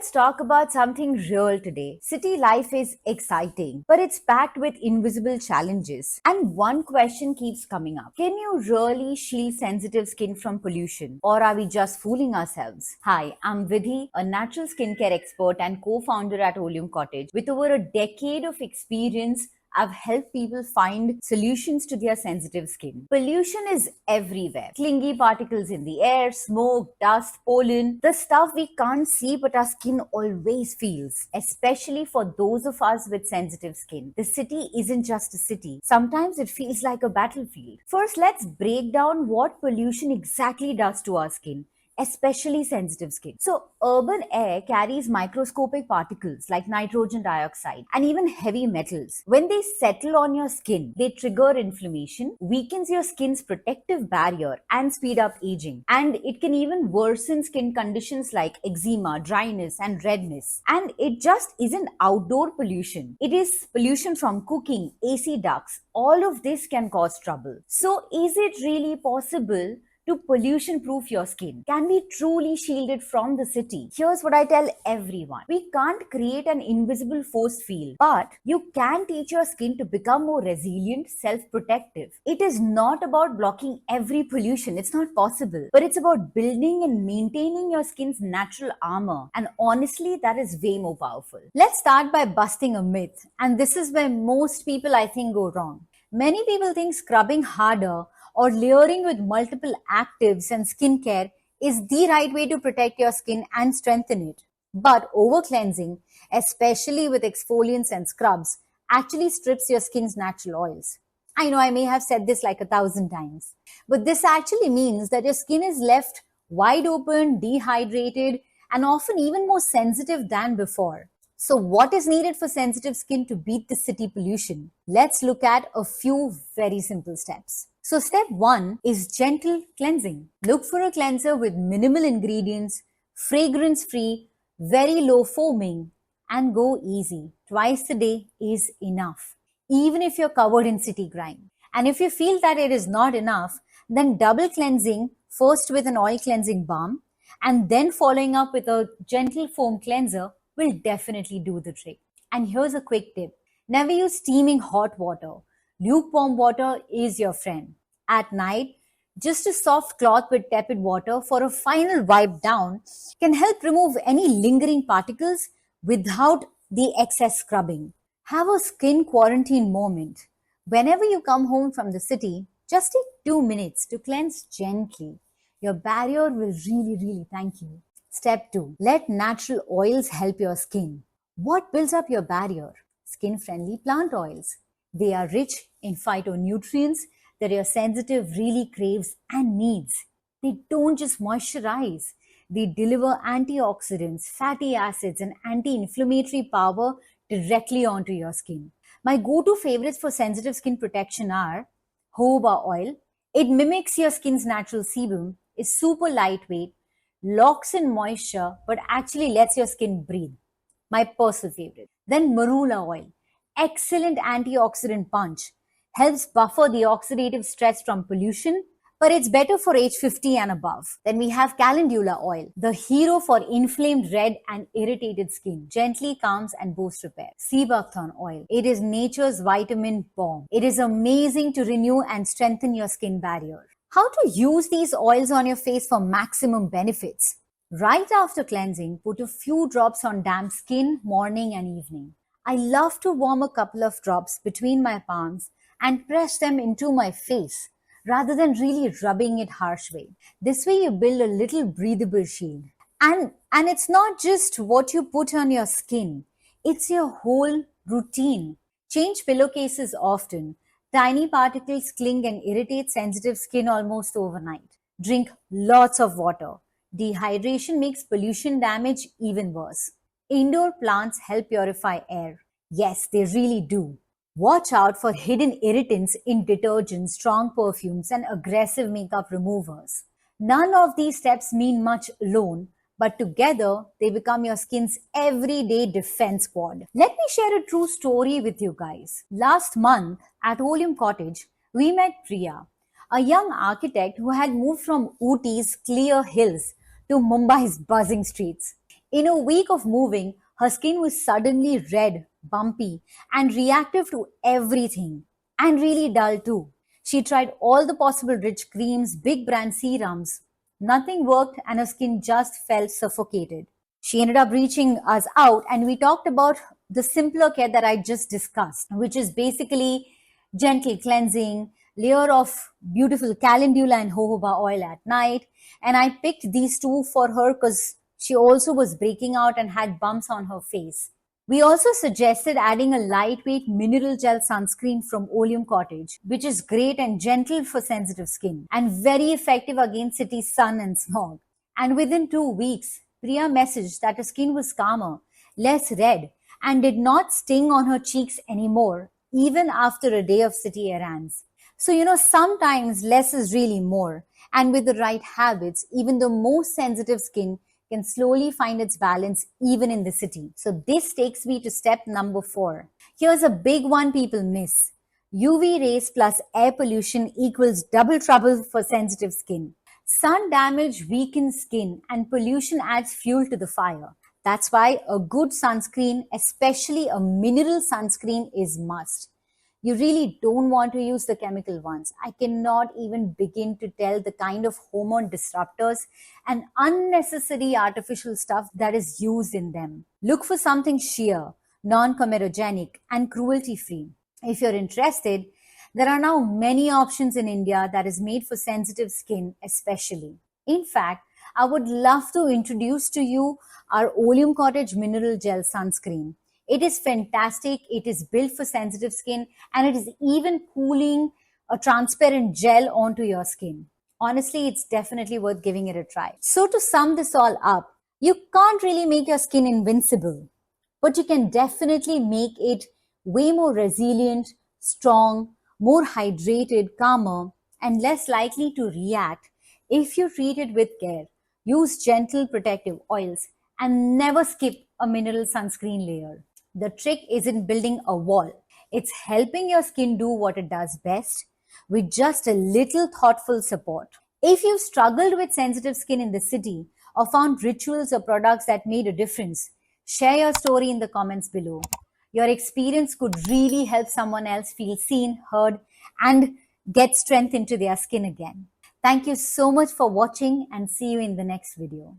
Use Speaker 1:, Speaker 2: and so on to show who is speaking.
Speaker 1: let's talk about something real today. City life is exciting, but it's packed with invisible challenges. And one question keeps coming up. Can you really shield sensitive skin from pollution? Or are we just fooling ourselves? Hi, I'm Vidhi, a natural skincare expert and co-founder at Oleum Cottage. With over a decade of experience, I've helped people find solutions to their sensitive skin. Pollution is everywhere. Clingy particles in the air, smoke, dust, pollen, the stuff we can't see but our skin always feels, especially for those of us with sensitive skin. The city isn't just a city. Sometimes it feels like a battlefield. First, let's break down what pollution exactly does to our skin, especially sensitive skin. So, urban air carries microscopic particles like nitrogen dioxide and even heavy metals. When they settle on your skin, they trigger inflammation, weakens your skin's protective barrier, and speed up aging. And it can even worsen skin conditions like eczema, dryness, and redness. And it just isn't outdoor pollution. It is pollution from cooking, AC ducts. All of this can cause trouble. So, is it really possible to pollution proof your skin? Can we truly shield it from the city? Here's what I tell everyone. We can't create an invisible force field, but you can teach your skin to become more resilient, self-protective. It is not about blocking every pollution. It's not possible. But it's about building and maintaining your skin's natural armor. And honestly, that is way more powerful. Let's start by busting a myth. And this is where most people, I think, go wrong. Many people think scrubbing harder or layering with multiple actives and skincare is the right way to protect your skin and strengthen it. But over cleansing, especially with exfoliants and scrubs, actually strips your skin's natural oils. I know I may have said this like 1,000 times, but this actually means that your skin is left wide open, dehydrated, and often even more sensitive than before. So, what is needed for sensitive skin to beat the city pollution? Let's look at a few very simple steps. So, step one is gentle cleansing. Look for a cleanser with minimal ingredients, fragrance free, very low foaming, and go easy. Twice a day is enough, even if you're covered in city grime. And if you feel that it is not enough, then double cleansing, first with an oil cleansing balm and then following up with a gentle foam cleanser will definitely do the trick. And here's a quick tip. Never use steaming hot water. Lukewarm water is your friend. At night, just a soft cloth with tepid water for a final wipe down can help remove any lingering particles without the excess scrubbing. Have a skin quarantine moment. Whenever you come home from the city, just take 2 minutes to cleanse gently. Your barrier will really thank you. Step 2. Let natural oils help your skin. What builds up your barrier? Skin-friendly plant oils. They are rich in phytonutrients that your sensitive really craves and needs. They don't just moisturize. They deliver antioxidants, fatty acids, and anti-inflammatory power directly onto your skin. My go-to favorites for sensitive skin protection are jojoba oil. It mimics your skin's natural sebum, is super lightweight, locks in moisture, but actually lets your skin breathe. My personal favorite. Then marula oil. Excellent antioxidant punch. Helps buffer the oxidative stress from pollution, but it's better for age 50 and above. Then we have calendula oil, the hero for inflamed red and irritated skin. Gently calms and boosts repair. Sea buckthorn oil. It is nature's vitamin bomb. It is amazing to renew and strengthen your skin barrier. How to use these oils on your face for maximum benefits? Right after cleansing, put a few drops on damp skin morning and evening. I love to warm a couple of drops between my palms and press them into my face rather than really rubbing it harsh way. This way you build a little breathable shield. And it's not just what you put on your skin, it's your whole routine. Change pillowcases often. Tiny particles cling and irritate sensitive skin almost overnight. Drink lots of water. Dehydration makes pollution damage even worse. Indoor plants help purify air. Yes, they really do. Watch out for hidden irritants in detergents, strong perfumes, and aggressive makeup removers. None of these steps mean much alone, but together they become your skin's everyday defense squad. Let me share a true story with you guys. Last month at Oleum Cottage, we met Priya, a young architect who had moved from Ooty's clear hills to Mumbai's buzzing streets. In a week of moving, her skin was suddenly red, bumpy, and reactive to everything, and really dull too. She tried all the possible rich creams, big brand serums. Nothing worked, and her skin just felt suffocated. She ended up reaching us out, and we talked about the simpler care that I just discussed, which is basically gentle cleansing, layer of beautiful calendula and jojoba oil at night. And I picked these two for her because she also was breaking out and had bumps on her face. We also suggested adding a lightweight mineral gel sunscreen from Oleum Cottage, which is great and gentle for sensitive skin and very effective against city sun and smog. And within 2 weeks, Priya messaged that her skin was calmer, less red, and did not sting on her cheeks anymore, even after a day of city errands. So, sometimes less is really more. And with the right habits, even the most sensitive skin can slowly find its balance even in the city. So, this takes me to step number 4. Here's a big one people miss. UV rays plus air pollution equals double trouble for sensitive skin. Sun damage weakens skin and pollution adds fuel to the fire. That's why a good sunscreen, especially a mineral sunscreen, is must. You really don't want to use the chemical ones. I cannot even begin to tell the kind of hormone disruptors and unnecessary artificial stuff that is used in them. Look for something sheer, non-comedogenic, and cruelty-free. If you're interested, there are now many options in India that is made for sensitive skin especially. In fact, I would love to introduce to you our Oleum Cottage Mineral Gel Sunscreen. It is fantastic. It is built for sensitive skin and it is even cooling a transparent gel onto your skin. Honestly, it's definitely worth giving it a try. So to sum this all up, you can't really make your skin invincible, but you can definitely make it way more resilient, strong, more hydrated, calmer, and less likely to react if you treat it with care. Use gentle protective oils and never skip a mineral sunscreen layer. The trick isn't building a wall. It's helping your skin do what it does best with just a little thoughtful support. If you've struggled with sensitive skin in the city or found rituals or products that made a difference, share your story in the comments below. Your experience could really help someone else feel seen, heard, and get strength into their skin again. Thank you so much for watching and see you in the next video.